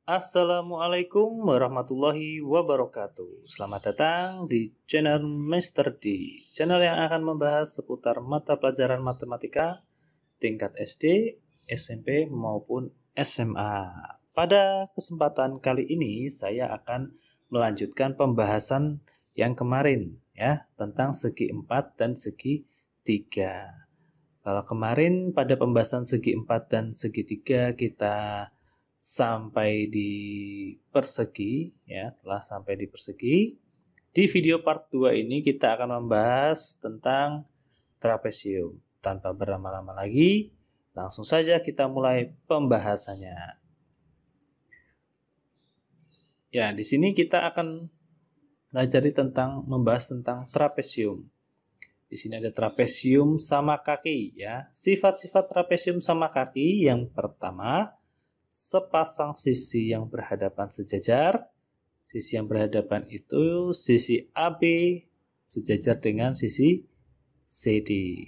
Assalamualaikum warahmatullahi wabarakatuh. Selamat datang di channel Mister D, channel yang akan membahas seputar mata pelajaran matematika tingkat SD, SMP maupun SMA. Pada kesempatan kali ini saya akan melanjutkan pembahasan yang kemarin ya, tentang segi 4 dan segi 3. Kalau kemarin pada pembahasan segi 4 dan segi 3 kita sampai di persegi ya, telah sampai di persegi. Di video part 2 ini kita akan membahas tentang trapesium. Tanpa berlama-lama lagi, langsung saja kita mulai pembahasannya. Ya, di sini kita akan membahas tentang trapesium. Di sini ada trapesium sama kaki ya. Sifat-sifat trapesium sama kaki yang pertama, sepasang sisi yang berhadapan sejajar. Sisi yang berhadapan itu sisi AB sejajar dengan sisi CD.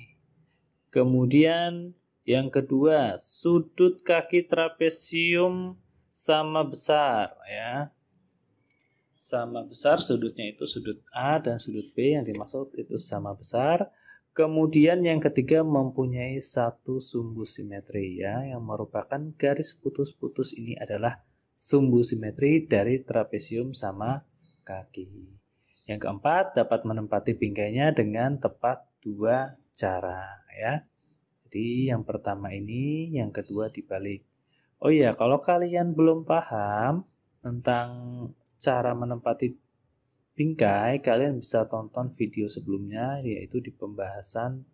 Kemudian yang kedua, sudut kaki trapesium sama besar ya. Sama besar, sudutnya itu sudut A dan sudut B, yang dimaksud itu sama besar. Kemudian yang ketiga, mempunyai satu sumbu simetri ya, yang merupakan garis putus-putus ini adalah sumbu simetri dari trapesium sama kaki. Yang keempat, dapat menempati bingkainya dengan tepat dua cara ya. Jadi yang pertama ini, yang kedua dibalik. Oh iya, kalau kalian belum paham tentang cara menempati bingkai, kalian bisa tonton video sebelumnya, yaitu di pembahasan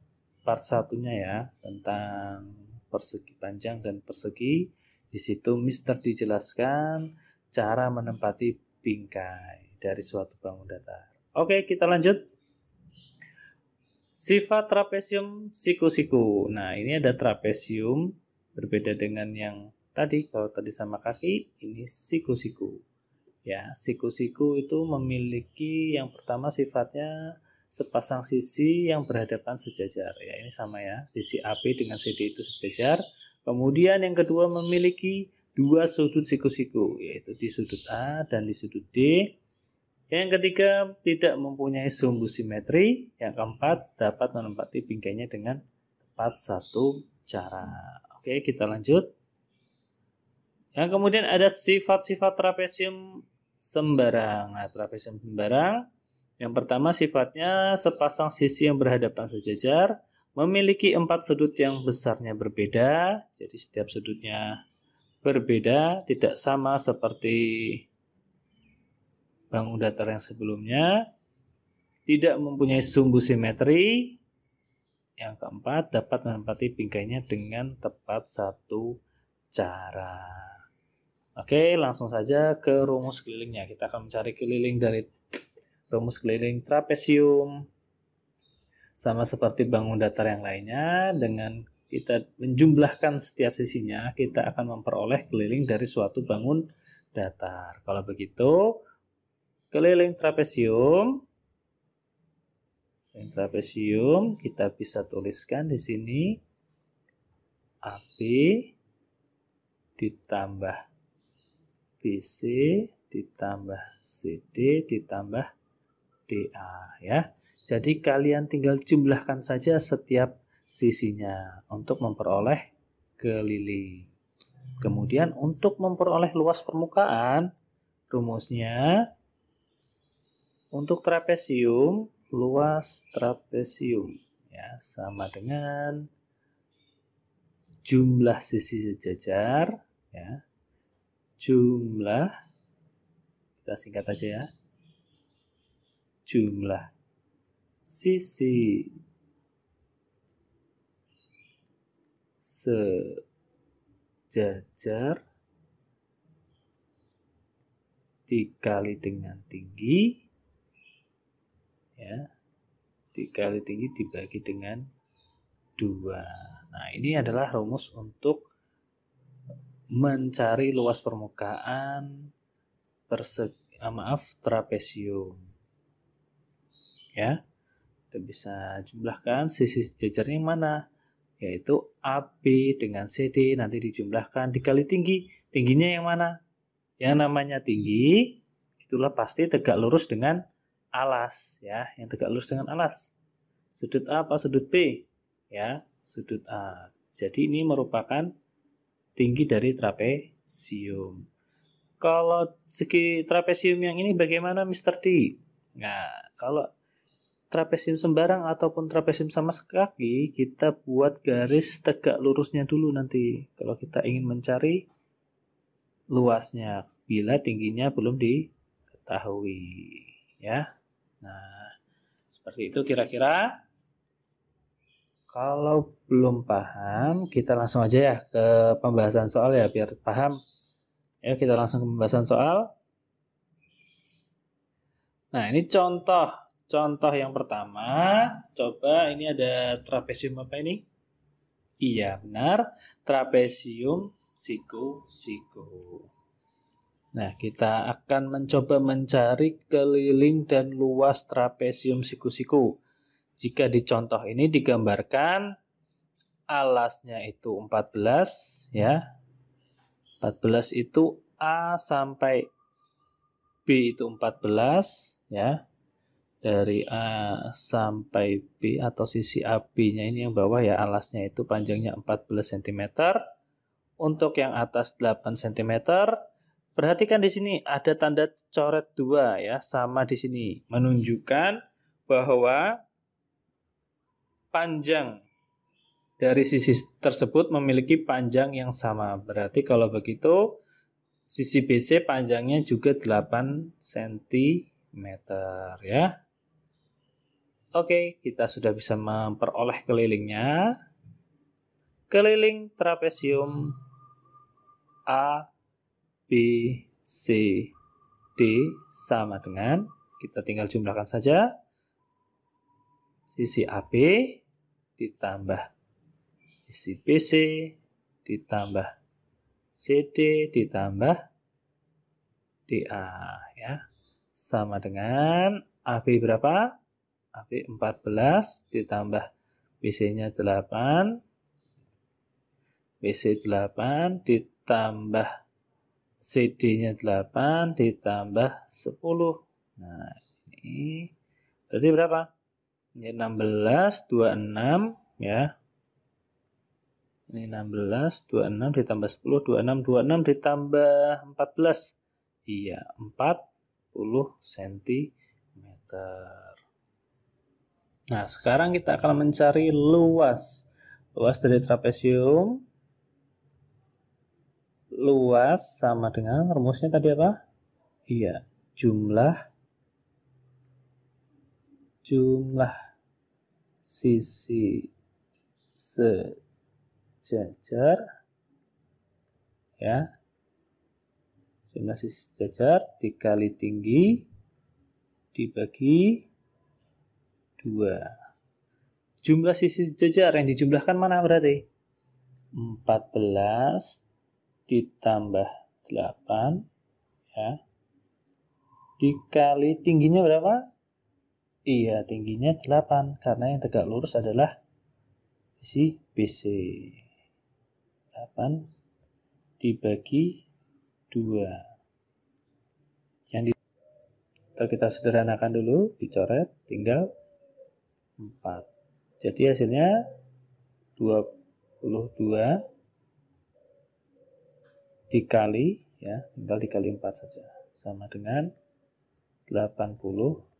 part satunya ya, tentang persegi panjang dan persegi. Di situ Mister dijelaskan cara menempati bingkai dari suatu bangun datar. Oke, kita lanjut. Sifat trapesium siku-siku. Nah, ini ada trapesium, berbeda dengan yang tadi. Kalau tadi sama kaki, ini siku-siku. Ya, siku-siku itu memiliki yang pertama sifatnya sepasang sisi yang berhadapan sejajar. Ya, ini sama ya. Sisi AB dengan CD itu sejajar. Kemudian yang kedua memiliki dua sudut siku-siku, yaitu di sudut A dan di sudut D. Yang ketiga tidak mempunyai sumbu simetri. Yang keempat dapat menempati bingkainya dengan tepat satu cara. Oke, kita lanjut. Yang kemudian ada sifat-sifat trapesium sembarang. Nah, trapesium sembarang yang pertama sifatnya sepasang sisi yang berhadapan sejajar, memiliki 4 sudut yang besarnya berbeda. Jadi setiap sudutnya berbeda, tidak sama seperti bangun datar yang sebelumnya. Tidak mempunyai sumbu simetri. Yang keempat dapat menempati bingkainya dengan tepat satu cara. Oke, langsung saja ke rumus kelilingnya. Kita akan mencari keliling dari rumus keliling trapesium. Sama seperti bangun datar yang lainnya, dengan kita menjumlahkan setiap sisinya, kita akan memperoleh keliling dari suatu bangun datar. Kalau begitu, keliling trapesium kita bisa tuliskan di sini AB ditambah BC ditambah CD ditambah DA ya. Jadi kalian tinggal jumlahkan saja setiap sisinya untuk memperoleh keliling. Kemudian untuk memperoleh luas permukaan, rumusnya untuk trapesium, luas trapesium ya sama dengan jumlah sisi sejajar ya. Jumlah, kita singkat aja ya, jumlah sisi sejajar dikali dengan tinggi ya, dikali tinggi dibagi dengan 2. Nah, ini adalah rumus untuk mencari luas permukaan trapesium ya. Kita bisa jumlahkan sisi sejajarnya yang mana, yaitu AB dengan CD, nanti dijumlahkan dikali tinggi. Tingginya yang mana? Yang namanya tinggi itulah pasti tegak lurus dengan alas ya, yang tegak lurus dengan alas. Sudut A apa sudut B? Ya, sudut A. Jadi ini merupakan tinggi dari trapesium. Kalau segi trapesium yang ini bagaimana Mr. D? Nah, kalau trapesium sembarang ataupun trapesium sama kaki, kita buat garis tegak lurusnya dulu nanti. Kalau kita ingin mencari luasnya, bila tingginya belum diketahui. Ya. Nah, seperti itu kira-kira. Kalau belum paham, kita langsung aja ya ke pembahasan soal ya, biar paham. Ya, kita langsung ke pembahasan soal. Nah, ini contoh. Contoh yang pertama, coba ini ada trapesium apa ini? Iya, benar. Trapesium siku-siku. Nah, kita akan mencoba mencari keliling dan luas trapesium siku-siku. Jika di contoh ini digambarkan alasnya itu 14 ya. 14 itu A sampai B itu 14 ya. Dari A sampai B atau sisi AB-nya ini yang bawah ya, alasnya itu panjangnya 14 cm. Untuk yang atas 8 cm. Perhatikan di sini ada tanda coret 2 ya, sama di sini menunjukkan bahwa panjang dari sisi tersebut memiliki panjang yang sama. Berarti kalau begitu sisi BC panjangnya juga 8 cm ya. Oke, kita sudah bisa memperoleh kelilingnya. Keliling trapesium A, B, C, D sama dengan, kita tinggal jumlahkan saja, sisi AB ditambah sisi BC ditambah CD ditambah DA ya. Sama dengan AB berapa? AB 14 ditambah BC-nya 8, BC 8 ditambah CD-nya 8 ditambah 10. Nah, ini berarti berapa? Ini 16, 26 ya. Ini 16, 26 ditambah 10, 26, 26 ditambah 14. Iya, 40 cm. Nah, sekarang kita akan mencari luas. Luas dari trapesium. Luas sama dengan rumusnya tadi apa? Iya, jumlah sisi sejajar ya. Jumlah sisi sejajar dikali tinggi dibagi 2. Jumlah sisi sejajar yang dijumlahkan mana berarti? 14 ditambah 8 ya. Dikali tingginya berapa? Iya, tingginya 8 karena yang tegak lurus adalah sisi BC. 8 dibagi 2. Yang kita sederhanakan dulu, dicoret, tinggal 4. Jadi hasilnya 22 dikali ya, tinggal dikali 4 saja, sama dengan 88.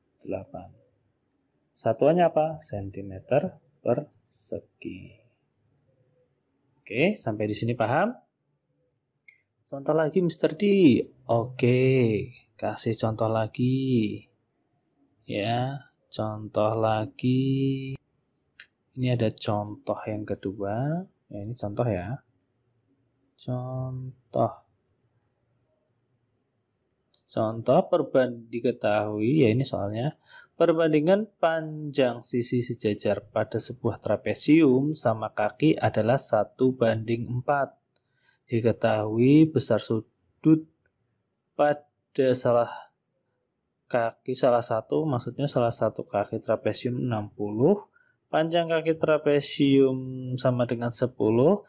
Satuannya apa? Sentimeter persegi. Oke, sampai di sini paham? Contoh lagi Mr. D. Oke, kasih contoh lagi. Ya, contoh lagi. Ini ada contoh yang kedua. Ya, ini contoh ya. Contoh diketahui ya, ini soalnya perbandingan panjang sisi sejajar pada sebuah trapesium sama kaki adalah 1:4. Diketahui besar sudut pada salah satu kaki trapesium 60, panjang kaki trapesium sama dengan 10,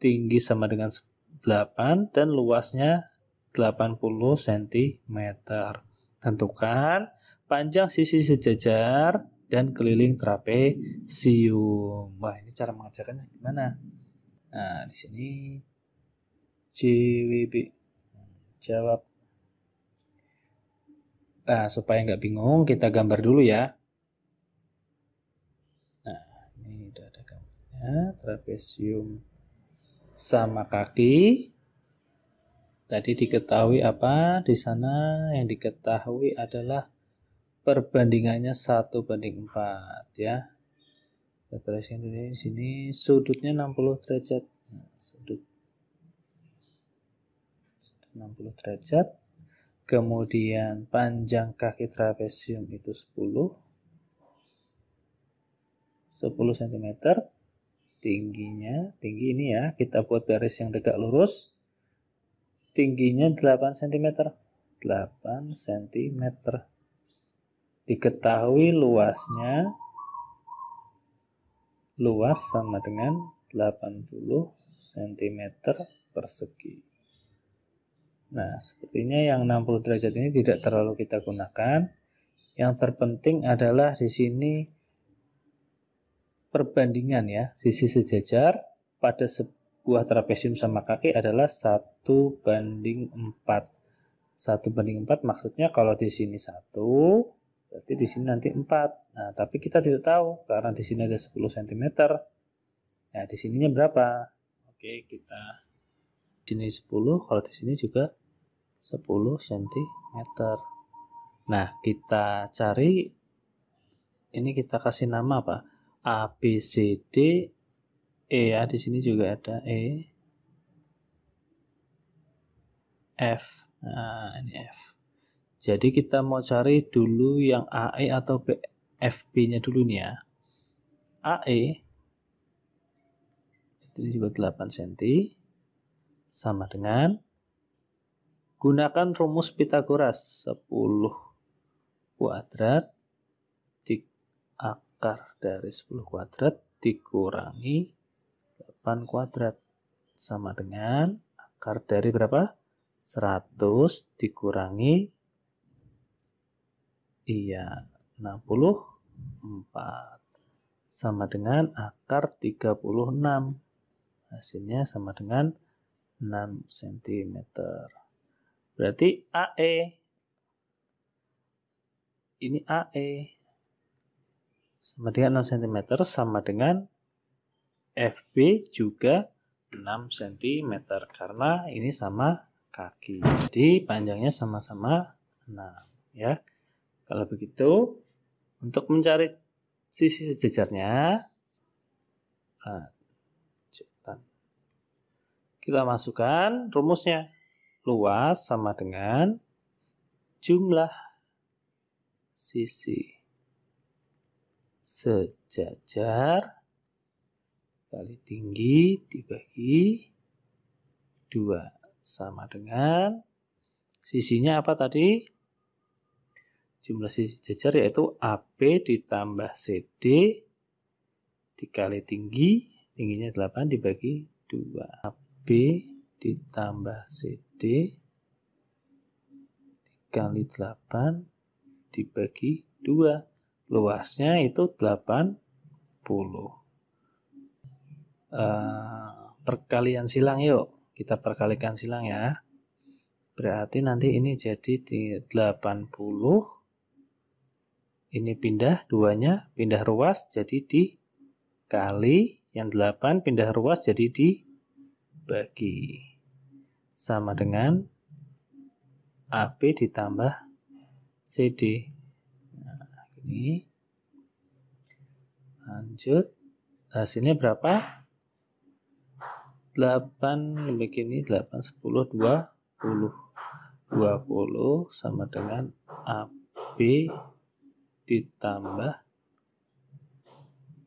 tinggi sama dengan 8, dan luasnya 80 cm. Tentukan panjang sisi sejajar dan keliling trapesium. Wah, ini cara mengerjakannya gimana? Nah, di sini JWB jawab. Nah, supaya nggak bingung, kita gambar dulu ya. Nah, ini udah ada gambarnya. Trapesium sama kaki. Tadi diketahui apa? Di sana yang diketahui adalah perbandingannya 1:4 ya. Kita tuliskan di sini sudutnya 60 derajat. Nah, sudut 60 derajat. Kemudian panjang kaki trapesium itu 10 cm. Tinggi ini ya, kita buat garis yang tegak lurus. Tingginya 8 cm. 8 cm. Diketahui luasnya, luas sama dengan 80 cm persegi. Nah, sepertinya yang 60 derajat ini tidak terlalu kita gunakan. Yang terpenting adalah di sini perbandingan ya, sisi sejajar pada sebuah trapesium sama kaki adalah 1:4. 1:4 maksudnya kalau di sini 1, berarti di sini nanti 4. Nah, tapi kita tidak tahu karena di sini ada 10 cm. Nah, di sininya berapa? Oke, kita di sini 10, kalau di sini juga 10 cm. Nah, kita cari, ini kita kasih nama apa? A, B, C, D, E ya. Di sini juga ada E, F. Nah, ini F. Jadi kita mau cari dulu yang AE atau FB-nya dulu nih ya. AE ini juga 8 cm sama dengan gunakan rumus Pitagoras 10 kuadrat akar dari 10 kuadrat dikurangi 8 kuadrat sama dengan akar dari berapa? 100 dikurangi 64 sama dengan akar 36. Hasilnya sama dengan 6 cm. Berarti AE, ini AE sama dengan 6 cm sama dengan FB juga 6 cm karena ini sama kaki. Jadi panjangnya sama-sama 6 ya. Kalau begitu untuk mencari sisi sejajarnya, kita masukkan rumusnya. Luas sama dengan jumlah sisi sejajar kali tinggi dibagi 2 sama dengan sisinya apa tadi? Jumlah sisi sejajar yaitu AB ditambah CD dikali tingginya 8 dibagi 2. AB ditambah CD dikali 8 dibagi 2. Luasnya itu 80. Perkalian silang yuk. Kita perkalikan silang ya. Berarti nanti ini jadi di 80. Ini pindah, duanya pindah ruas jadi dikali. Yang 8 pindah ruas jadi dibagi. Sama dengan AB ditambah CD. Nah, ini. Lanjut. Hasilnya berapa? 8 begini, 8, 10, 20. 20 sama dengan AB ditambah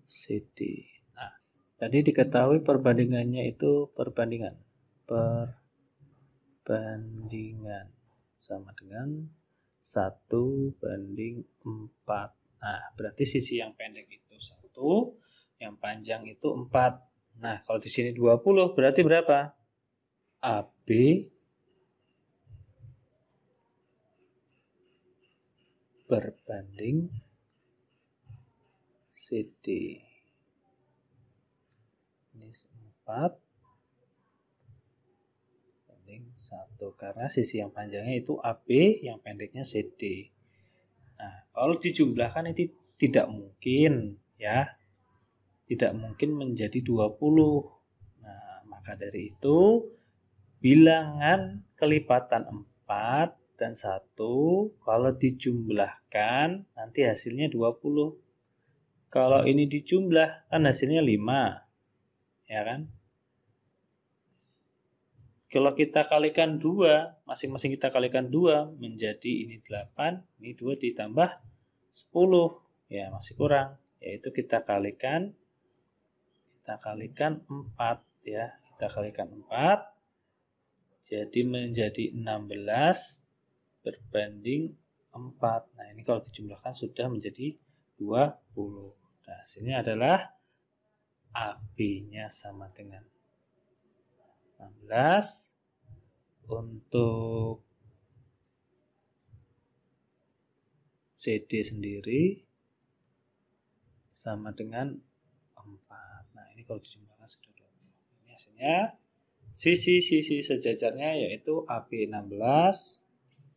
CD. Nah, tadi diketahui perbandingannya itu perbandingan sama dengan 1:4. Nah, berarti sisi yang pendek itu 1, yang panjang itu 4. Nah, kalau di sini 20 berarti berapa? AB berbanding CD. Ini 4 banding 1 karena sisi yang panjangnya itu AB, yang pendeknya CD. Nah, kalau dijumlahkan itu tidak mungkin ya. Tidak mungkin menjadi 20. Nah, maka dari itu bilangan kelipatan 4 dan 1 kalau dijumlahkan nanti hasilnya 20. Kalau ini dijumlah kan hasilnya 5. Ya kan? Kalau kita kalikan 2, masing-masing kita kalikan 2 menjadi ini 8, ini 2 ditambah 10. Ya, masih kurang. Yaitu kita kalikan 4 ya. Kita kalikan 4 jadi menjadi 16 berbanding 4. Nah, ini kalau dijumlahkan sudah menjadi 20. Nah, hasilnya adalah AB-nya sama dengan 16. Untuk CD sendiri sama dengan 4. Nah, ini kalau dijumlahkan sudah 20. Ini hasilnya sisi-sisi sejajarnya yaitu AB 16,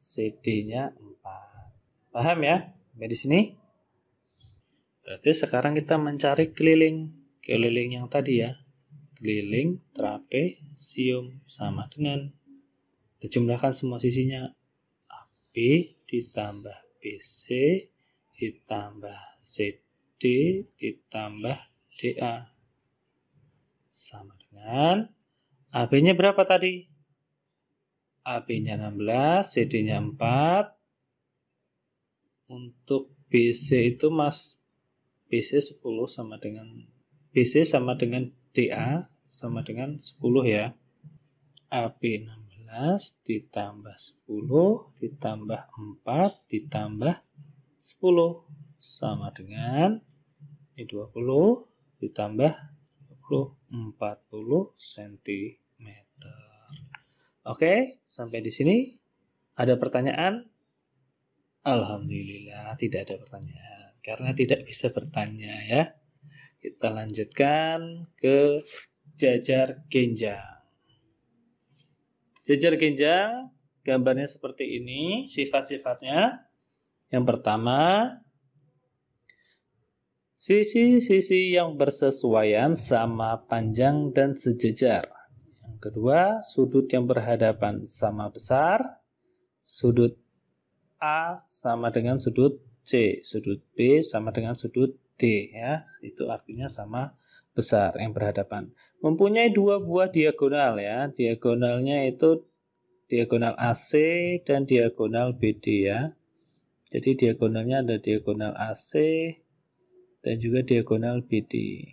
CD-nya 4. Paham ya? Sampai di sini? Berarti sekarang kita mencari keliling yang tadi ya. Keliling trapesium sama dengan dijumlahkan semua sisinya AB ditambah BC ditambah CD ditambah DA sama dengan AB-nya berapa tadi? AB-nya 16, CD-nya 4. Untuk BC itu BC 10 sama dengan BC sama dengan DA sama dengan 10 ya. AB 16 ditambah 10 ditambah 4 ditambah 10 sama dengan ini 20 ditambah 20 40 cm. Oke, sampai di sini ada pertanyaan? Alhamdulillah tidak ada pertanyaan karena tidak bisa bertanya ya. Kita lanjutkan ke jajar genjang. Jajar genjang gambarnya seperti ini, sifat-sifatnya. Yang pertama, sisi-sisi yang bersesuaian sama panjang dan sejajar. Yang kedua, sudut yang berhadapan sama besar. Sudut A sama dengan sudut C, sudut B sama dengan sudut D ya. Itu artinya sama besar yang berhadapan. Mempunyai 2 buah diagonal ya. Diagonalnya itu diagonal AC dan diagonal BD ya. Jadi diagonalnya ada diagonal AC dan juga diagonal BD.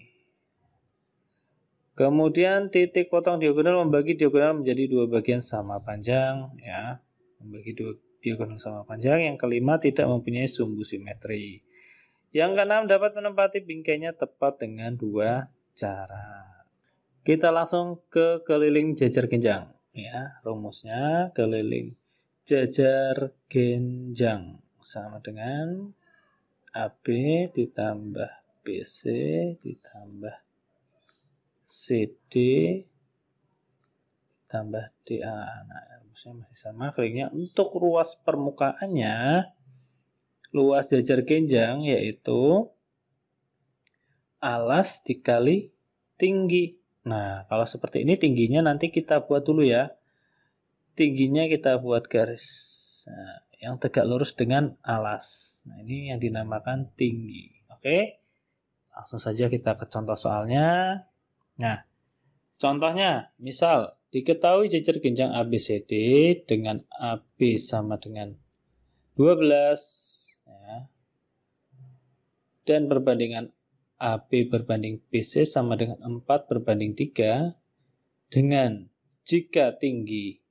Kemudian titik potong diagonal membagi diagonal menjadi 2 bagian sama panjang ya. Membagi 2 diagonal sama panjang. Yang kelima tidak mempunyai sumbu simetri. Yang keenam dapat menempati bingkainya tepat dengan 2 cara. Kita langsung ke keliling jajar genjang ya. Rumusnya keliling jajar genjang sama dengan AB ditambah BC ditambah CD tambah DA. Nah, rumusnya masih sama. Kelilingnya untuk ruas permukaannya, luas jajar genjang yaitu alas dikali tinggi. Nah, kalau seperti ini tingginya nanti kita buat dulu ya. Tingginya kita buat garis yang tegak lurus dengan alas. Nah, ini yang dinamakan tinggi. Oke. Langsung saja kita ke contoh soalnya. Nah, contohnya misal diketahui jajar genjang ABCD dengan AB sama dengan 12 ya. Dan perbandingan AB berbanding BC sama dengan 4 berbanding 3 dengan jika tinggi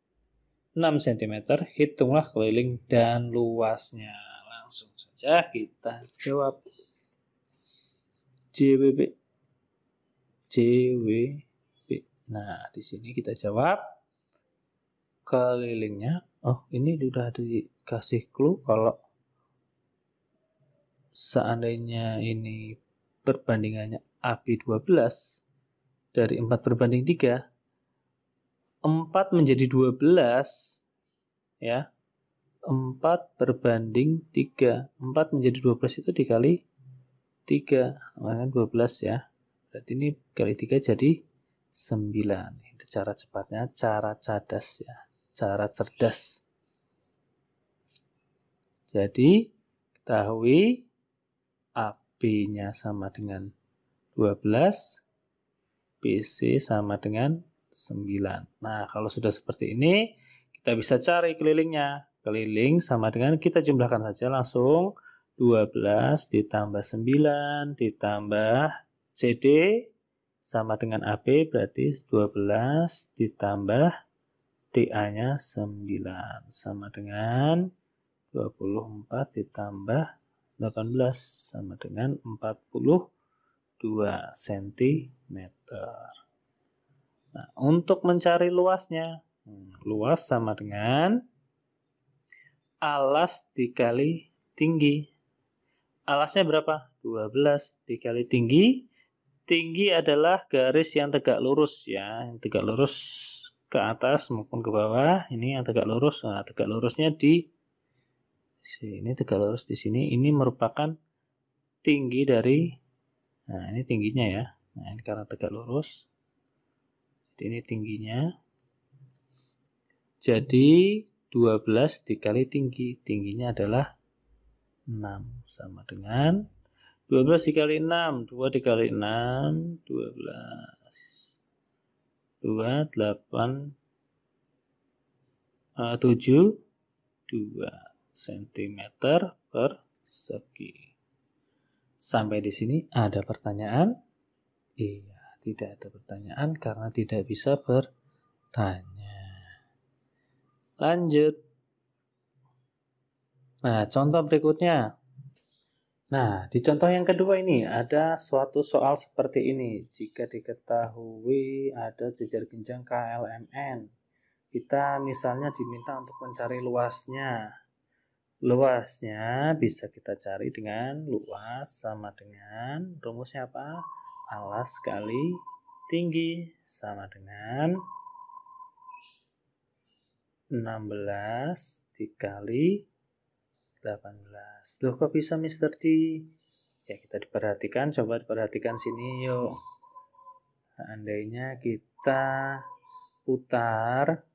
6 cm, hitunglah keliling dan luasnya. Langsung saja kita jawab. JWB. Nah, di sini kita jawab kelilingnya. Oh, ini sudah dikasih clue kalau seandainya ini perbandingannya AB 12 dari 4 berbanding 3, 4 menjadi 12 ya. 4 berbanding 3. 4 menjadi 12 itu dikali 3, makanya 12 ya. Berarti ini kali 3 jadi 9. Itu cara cepatnya, cara cadas ya, cara cerdas. Jadi ketahui AB-nya sama dengan 12, BC sama dengan 9. Nah, kalau sudah seperti ini, kita bisa cari kelilingnya. Keliling sama dengan, kita jumlahkan saja langsung, 12 ditambah 9 ditambah CD sama dengan AB, berarti 12 ditambah DA-nya 9 sama dengan 24 ditambah 18 sama dengan 42 cm. Nah, untuk mencari luasnya, luas sama dengan alas dikali tinggi. Alasnya berapa? 12 dikali tinggi. Tinggi adalah garis yang tegak lurus ya, yang tegak lurus ke atas maupun ke bawah. Ini yang tegak lurus. Nah, tegak lurusnya di sini, tegak lurus di sini. Ini merupakan tinggi dari, nah ini tingginya ya. Nah, ini karena tegak lurus. Jadi ini tingginya. Jadi 12 dikali tinggi. Tingginya adalah 6 sama dengan 12 dikali 6, 2 dikali 6, 12. 2, 8, 7, 2 cm persegi. Sampai di sini ada pertanyaan? Iya, tidak ada pertanyaan karena tidak bisa bertanya. Lanjut. Nah, contoh berikutnya. Nah, di contoh yang kedua ini ada suatu soal seperti ini. Jika diketahui ada jejar genjang KLMN, kita misalnya diminta untuk mencari luasnya. Luasnya bisa kita cari dengan luas sama dengan, rumusnya apa? Alas kali tinggi sama dengan 16 dikali 18. Loh, kok bisa Mr. D? Ya, kita diperhatikan, coba diperhatikan sini yuk. Seandainya kita putar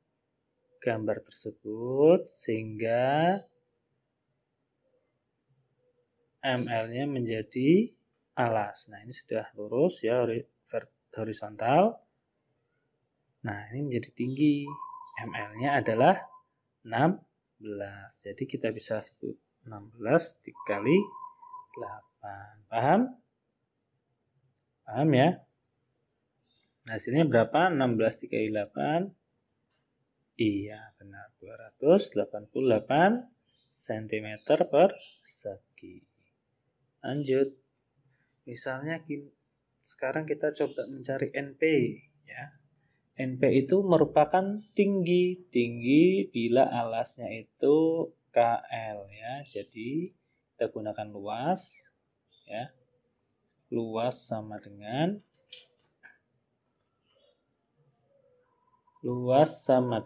gambar tersebut sehingga ML-nya menjadi alas. Nah, ini sudah lurus ya, horizontal. Nah, ini menjadi tinggi. ML-nya adalah 16. Jadi kita bisa sebut 16 dikali 8. Paham? Paham ya? Nah, hasilnya berapa? 16 dikali 8. Iya, benar. 288 cm persegi. Lanjut. Misalnya sekarang kita coba mencari NP ya. NP itu merupakan tinggi bila alasnya itu KL ya. Jadi kita gunakan luas ya. Luas sama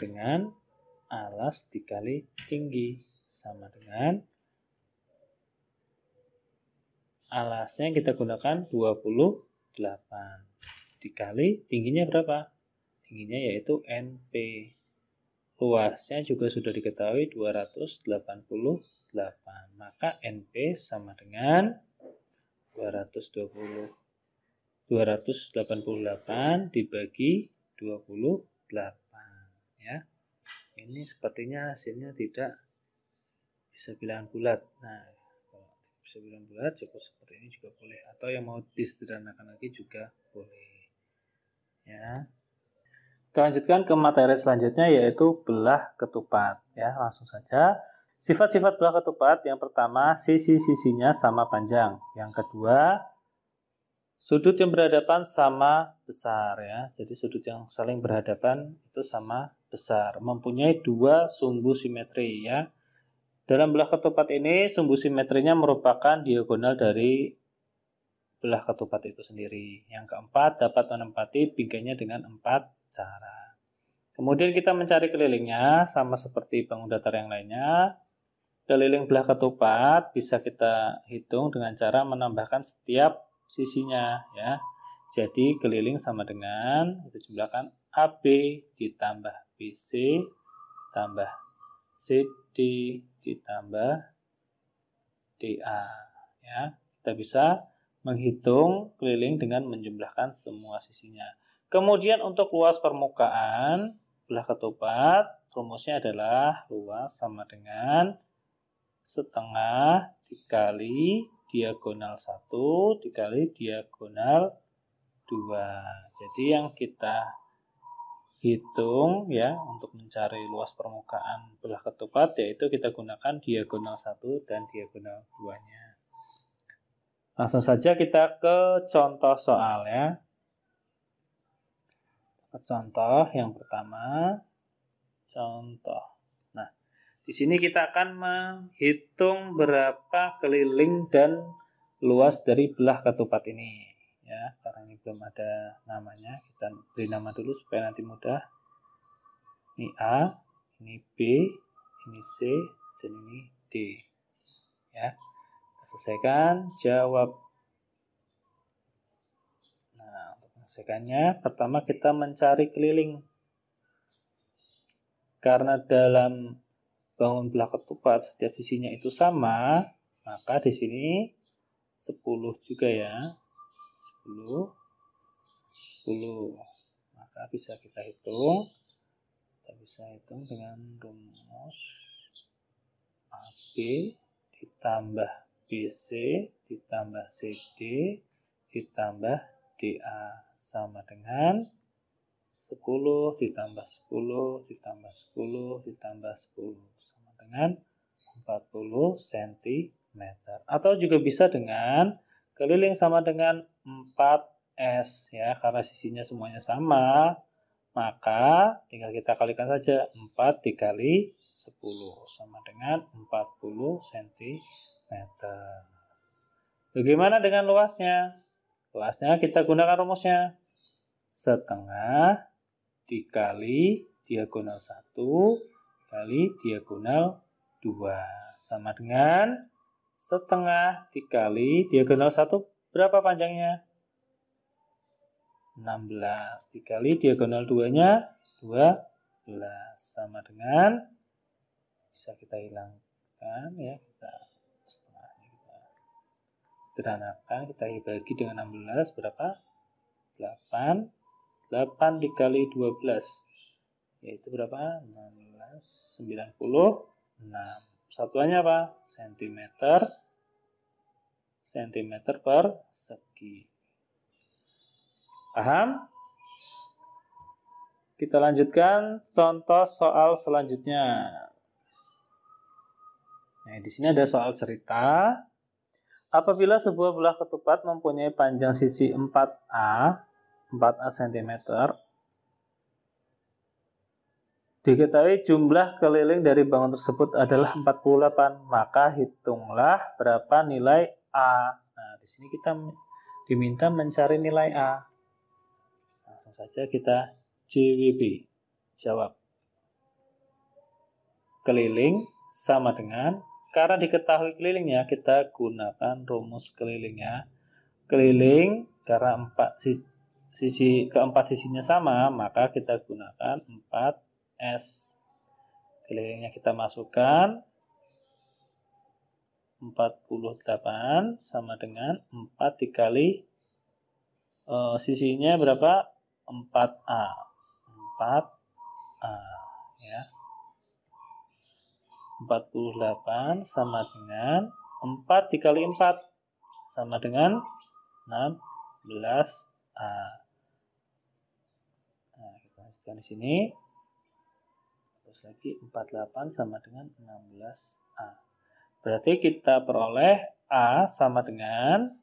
dengan alas dikali tinggi sama dengan alasnya kita gunakan 28 dikali tingginya berapa? Tingginya yaitu NP. Luasnya juga sudah diketahui 288. Maka NP sama dengan 288 dibagi 28 ya. Ini sepertinya hasilnya tidak bisa bilangan bulat. Nah, kalau bisa bilangan bulat cukup seperti ini juga boleh, atau yang mau disederhanakan lagi juga boleh ya. Kita lanjutkan ke materi selanjutnya yaitu belah ketupat ya. Langsung saja. Sifat-sifat belah ketupat, yang pertama sisi-sisinya sama panjang. Yang kedua, sudut yang berhadapan sama besar ya. Jadi sudut yang saling berhadapan itu sama besar. Mempunyai dua sumbu simetri ya. Dalam belah ketupat ini, sumbu simetrinya merupakan diagonal dari belah ketupat itu sendiri. Yang keempat, dapat menempati bingkainya dengan 4 cara. Kemudian kita mencari kelilingnya, sama seperti bangun datar yang lainnya. Keliling belah ketupat bisa kita hitung dengan cara menambahkan setiap sisinya, ya. Jadi keliling sama dengan itu jumlahkan AB ditambah BC tambah CD ditambah DA, ya. Kita bisa menghitung keliling dengan menjumlahkan semua sisinya. Kemudian untuk luas permukaan belah ketupat, rumusnya adalah luas sama dengan setengah dikali diagonal 1 dikali diagonal 2. Jadi yang kita hitung ya untuk mencari luas permukaan belah ketupat yaitu kita gunakan diagonal 1 dan diagonal 2-nya. Langsung saja kita ke contoh soal ya. Contoh yang pertama. Contoh. Nah, di sini kita akan menghitung berapa keliling dan luas dari belah ketupat ini. Ya, karena ini belum ada namanya, kita beri nama dulu supaya nanti mudah. Ini A, ini B, ini C, dan ini D. Ya, kita selesaikan, jawab. Nah, untuk menyelesaikannya, pertama kita mencari keliling. Karena dalam bangun belah ketupat setiap sisinya itu sama, maka di sini 10 juga ya. 10. Maka bisa kita hitung. Kita bisa hitung dengan rumus AB ditambah BC ditambah CD ditambah DA sama dengan 10 ditambah 10 ditambah 10 ditambah 10 sama dengan 40 cm. Atau juga bisa dengan keliling sama dengan 4S ya, karena sisinya semuanya sama, maka tinggal kita kalikan saja 4 dikali 10 sama dengan 40 cm. Bagaimana dengan luasnya? Luasnya kita gunakan rumusnya. Setengah dikali diagonal 1 kali diagonal 2 sama dengan setengah dikali diagonal 1 berapa panjangnya? 16 dikali diagonal 2-nya 12 sama dengan, bisa kita hilangkan ya, kita setengahnya kita sederhanakan, kita bagi dengan 16 berapa? 8 dikali 12 yaitu berapa? 16, 96. Satuannya apa? Sentimeter per segi. Paham? Kita lanjutkan contoh soal selanjutnya. Nah, di sini ada soal cerita. Apabila sebuah belah ketupat mempunyai panjang sisi 4A cm, diketahui jumlah keliling dari bangun tersebut adalah 48, maka hitunglah berapa nilai A. Nah, di sini kita diminta mencari nilai A. Langsung saja kita JWB. Jawab. Keliling sama dengan, karena diketahui kelilingnya, kita gunakan rumus kelilingnya. Keliling karena keempat sisinya sama, maka kita gunakan 4S. Kelilingnya kita masukkan 48 sama dengan 4 dikali sisinya berapa? 4A. 4A ya. 48 sama dengan 4 dikali 4 sama dengan 16A. Nah, kita lanjutkan di sini. Terus lagi 48 sama dengan 16A. Berarti kita peroleh A sama dengan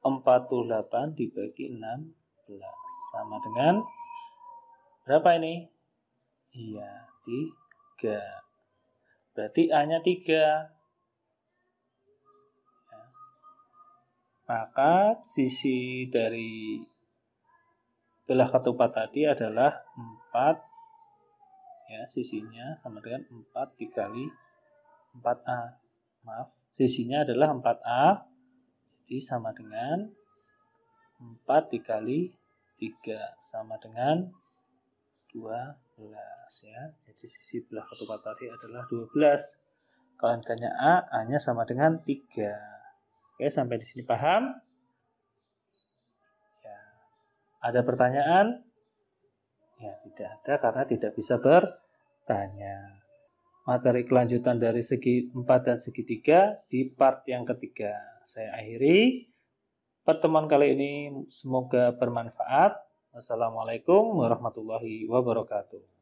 48 dibagi 16 sama dengan berapa ini? Iya, 3. berarti A-nya 3. Maka sisi dari belah ketupat tadi adalah 4. Ya, sisinya sama dengan 4 dikali 4A. Maaf, sisinya adalah 4A. Jadi sama dengan 4 dikali 3 sama dengan 12 ya. Jadi sisi belah ketupat tadi adalah 12. Kalau angkanya A, A-nya sama dengan 3. Oke, sampai di sini paham? Ya. Ada pertanyaan? Ya, tidak ada karena tidak bisa bertanya. Materi kelanjutan dari segi 4 dan segi 3 di part yang ketiga. Saya akhiri pertemuan kali ini, semoga bermanfaat. Wassalamualaikum warahmatullahi wabarakatuh.